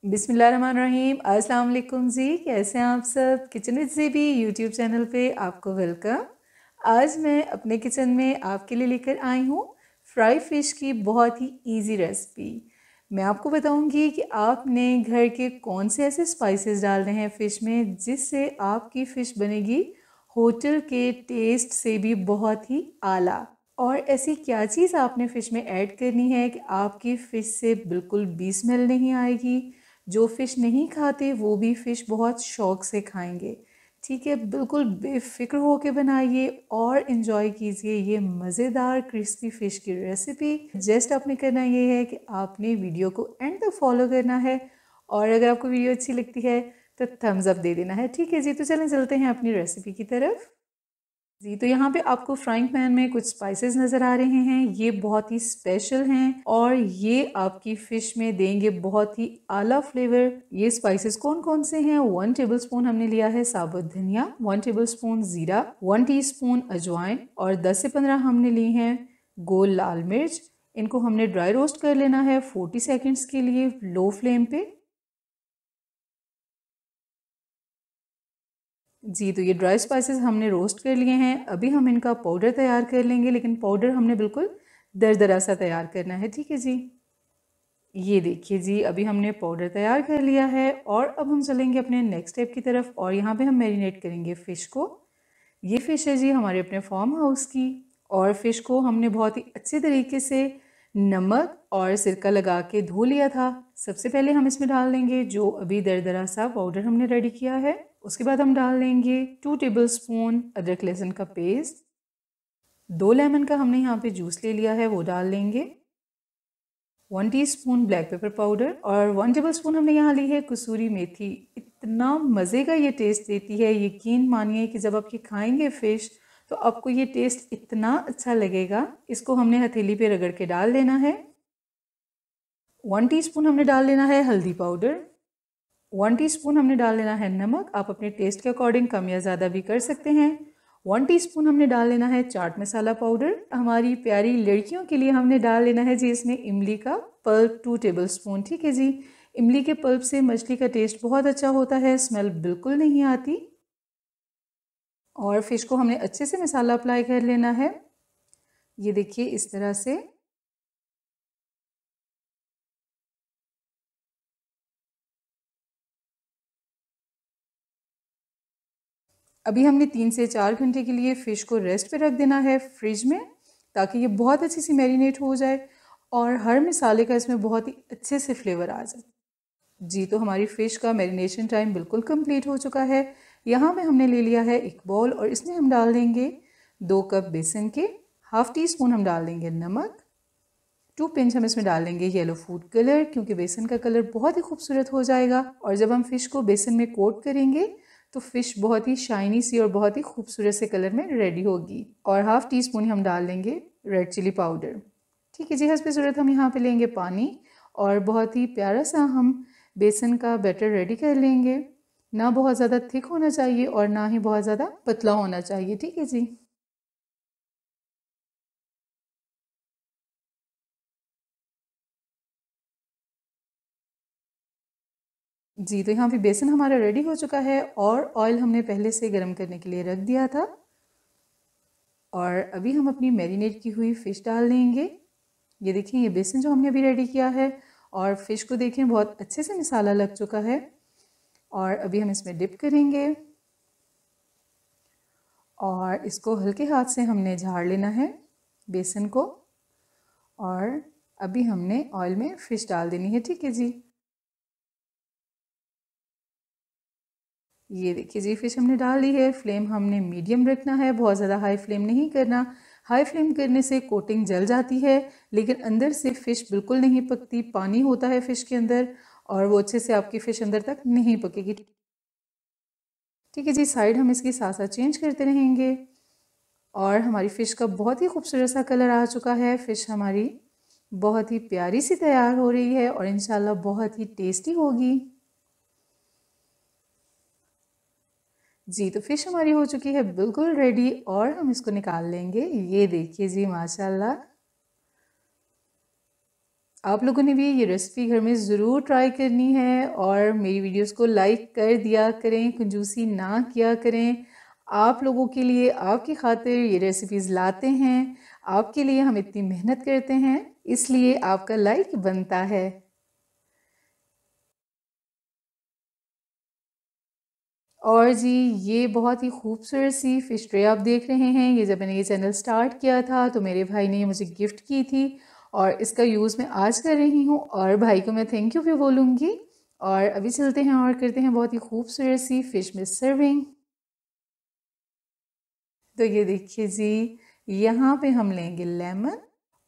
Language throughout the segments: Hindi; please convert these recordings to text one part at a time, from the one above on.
बिस्मिल्लाहिर्रहमानिर्रहीम। अस्सलाम वालेकुम जी, कैसे हैं आप सब। किचन विद ज़ेबी यूट्यूब चैनल पे आपको वेलकम। आज मैं अपने किचन में आपके लिए लेकर आई हूँ फ्राई फ़िश की बहुत ही इजी रेसिपी। मैं आपको बताऊंगी कि आपने घर के कौन से ऐसे स्पाइसेस डालने हैं फ़िश में जिससे आपकी फ़िश बनेगी होटल के टेस्ट से भी बहुत ही आला। और ऐसी क्या चीज़ आपने फ़िश में ऐड करनी है कि आपकी फ़िश से बिल्कुल भी स्मेल नहीं आएगी। जो फ़िश नहीं खाते वो भी फ़िश बहुत शौक़ से खाएंगे। ठीक है, बिल्कुल बेफ़िक्र होके बनाइए और इन्जॉय कीजिए ये मज़ेदार क्रिस्पी फ़िश की रेसिपी। जस्ट आपने करना ये है कि आपने वीडियो को एंड तक फॉलो करना है और अगर आपको वीडियो अच्छी लगती है तो थम्स अप दे देना है। ठीक है जी, तो चलें चलते हैं अपनी रेसिपी की तरफ। जी, तो यहाँ पे आपको फ्राइंग पैन में कुछ स्पाइसेस नज़र आ रहे हैं। ये बहुत ही स्पेशल हैं और ये आपकी फ़िश में देंगे बहुत ही आला फ्लेवर। ये स्पाइसेस कौन कौन से हैं? 1 टेबलस्पून हमने लिया है साबुत धनिया, 1 टेबलस्पून ज़ीरा, 1 टीस्पून अजवाइन और 10 से 15 हमने ली हैं गोल लाल मिर्च। इनको हमने ड्राई रोस्ट कर लेना है 40 सेकेंड्स के लिए लो फ्लेम पे। जी, तो ये ड्राई स्पाइसेस हमने रोस्ट कर लिए हैं। अभी हम इनका पाउडर तैयार कर लेंगे, लेकिन पाउडर हमने बिल्कुल दरदरा सा तैयार करना है। ठीक है जी, ये देखिए जी, अभी हमने पाउडर तैयार कर लिया है और अब हम चलेंगे अपने नेक्स्ट स्टेप की तरफ और यहाँ पे हम मैरिनेट करेंगे फ़िश को। ये फ़िश है जी हमारे अपने फार्म हाउस की और फ़िश को हमने बहुत ही अच्छे तरीके से नमक और सिरका लगा के धो लिया था। सबसे पहले हम इसमें डाल देंगे जो अभी दरदरा सा पाउडर हमने रेडी किया है। उसके बाद हम डाल देंगे 2 टेबलस्पून अदरक लहसुन का पेस्ट। 2 लेमन का हमने यहाँ पे जूस ले लिया है, वो डाल लेंगे। 1 टीस्पून ब्लैक पेपर पाउडर और 1 टेबलस्पून हमने यहाँ ली है कसूरी मेथी। इतना मज़े का ये टेस्ट देती है, यकीन मानिए कि जब आप ये खाएंगे फ़िश तो आपको ये टेस्ट इतना अच्छा लगेगा। इसको हमने हथेली पे रगड़ के डाल देना है। 1 टीस्पून हमने डाल लेना है हल्दी पाउडर। 1 टीस्पून हमने डाल लेना है नमक। आप अपने टेस्ट के अकॉर्डिंग कम या ज़्यादा भी कर सकते हैं। 1 टीस्पून हमने डाल लेना है चाट मसाला पाउडर। हमारी प्यारी लड़कियों के लिए हमने डाल लेना है जी इसमें इमली का पल्प 2 टेबलस्पून। ठीक है जी, इमली के पल्प से मछली का टेस्ट बहुत अच्छा होता है, स्मेल बिल्कुल नहीं आती। और फिश को हमने अच्छे से मसाला अप्लाई कर लेना है, ये देखिए इस तरह से। अभी हमने 3 से 4 घंटे के लिए फ़िश को रेस्ट पे रख देना है फ्रिज में, ताकि ये बहुत अच्छी सी मैरिनेट हो जाए और हर मसाले का इसमें बहुत ही अच्छे से फ्लेवर आ जाए। जी, तो हमारी फ़िश का मैरिनेशन टाइम बिल्कुल कंप्लीट हो चुका है। यहाँ पे हमने ले लिया है एक बॉल और इसमें हम डाल देंगे 2 कप बेसन के, हाफ़ टी स्पून हम डाल देंगे नमक, 2 पिंच हम इसमें डाल देंगे येलो फूड कलर, क्योंकि बेसन का कलर बहुत ही खूबसूरत हो जाएगा और जब हम फ़िश को बेसन में कोट करेंगे तो फ़िश बहुत ही शाइनी सी और बहुत ही खूबसूरत से कलर में रेडी होगी। और हाफ़ टी स्पून हम डाल देंगे रेड चिली पाउडर। ठीक है जी, हस्बे ज़रूरत हम यहाँ पे लेंगे पानी और बहुत ही प्यारा सा हम बेसन का बैटर रेडी कर लेंगे। ना बहुत ज़्यादा थिक होना चाहिए और ना ही बहुत ज़्यादा पतला होना चाहिए। ठीक है जी। जी, तो यहाँ पे बेसन हमारा रेडी हो चुका है और ऑयल हमने पहले से गर्म करने के लिए रख दिया था। और अभी हम अपनी मैरिनेट की हुई फ़िश डाल देंगे। ये देखिए ये बेसन जो हमने अभी रेडी किया है और फ़िश को देखें बहुत अच्छे से मसाला लग चुका है। और अभी हम इसमें डिप करेंगे और इसको हल्के हाथ से हमने झाड़ लेना है बेसन को। और अभी हमने ऑयल में फ़िश डाल देनी है। ठीक है जी, ये देखिए जी फ़िश हमने डाल दी है। फ्लेम हमने मीडियम रखना है, बहुत ज़्यादा हाई फ्लेम नहीं करना। हाई फ्लेम करने से कोटिंग जल जाती है लेकिन अंदर से फ़िश बिल्कुल नहीं पकती, पानी होता है फ़िश के अंदर और वो अच्छे से आपकी फ़िश अंदर तक नहीं पकेगी। ठीक है जी, साइड हम इसकी साथ साथ चेंज करते रहेंगे और हमारी फ़िश का बहुत ही खूबसूरत सा कलर आ चुका है। फ़िश हमारी बहुत ही प्यारी सी तैयार हो रही है और इंशाल्लाह बहुत ही टेस्टी होगी। जी, तो फ़िश हमारी हो चुकी है बिल्कुल रेडी और हम इसको निकाल लेंगे। ये देखिए जी माशाल्लाह, आप लोगों ने भी ये रेसिपी घर में ज़रूर ट्राई करनी है और मेरी वीडियोस को लाइक कर दिया करें, कंजूसी ना किया करें। आप लोगों के लिए, आपकी खातिर ये रेसिपीज़ लाते हैं, आपके लिए हम इतनी मेहनत करते हैं, इसलिए आपका लाइक बनता है। और जी, ये बहुत ही खूबसूरत सी फ़िश ट्रे आप देख रहे हैं, ये जब मैंने ये चैनल स्टार्ट किया था तो मेरे भाई ने ये मुझे गिफ्ट की थी और इसका यूज़ मैं आज कर रही हूँ और भाई को मैं थैंक यू भी बोलूँगी। और अभी चलते हैं और करते हैं बहुत ही खूबसूरत सी फ़िश में सर्विंग। तो ये देखिए जी, यहाँ पे हम लेंगे लेमन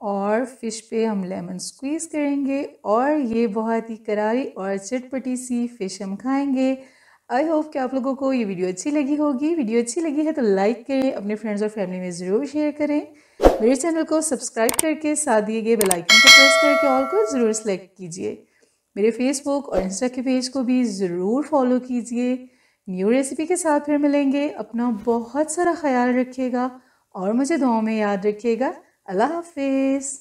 और फ़िश पे हम लेमन स्क्वीज़ करेंगे और ये बहुत ही करारी और चटपटी सी फ़िश हम खाएंगे। आई होप कि आप लोगों को ये वीडियो अच्छी लगी होगी। वीडियो अच्छी लगी है तो लाइक करें, अपने फ्रेंड्स और फैमिली में ज़रूर शेयर करें। मेरे चैनल को सब्सक्राइब करके साथ दिए गए बेल आइकन को प्रेस करके ऑल को ज़रूर सेलेक्ट कीजिए। मेरे फेसबुक और इंस्टा के पेज को भी ज़रूर फॉलो कीजिए। न्यू रेसिपी के साथ फिर मिलेंगे। अपना बहुत सारा ख्याल रखिएगा और मुझे दुआओं में याद रखिएगा। अल्लाह हाफिज़।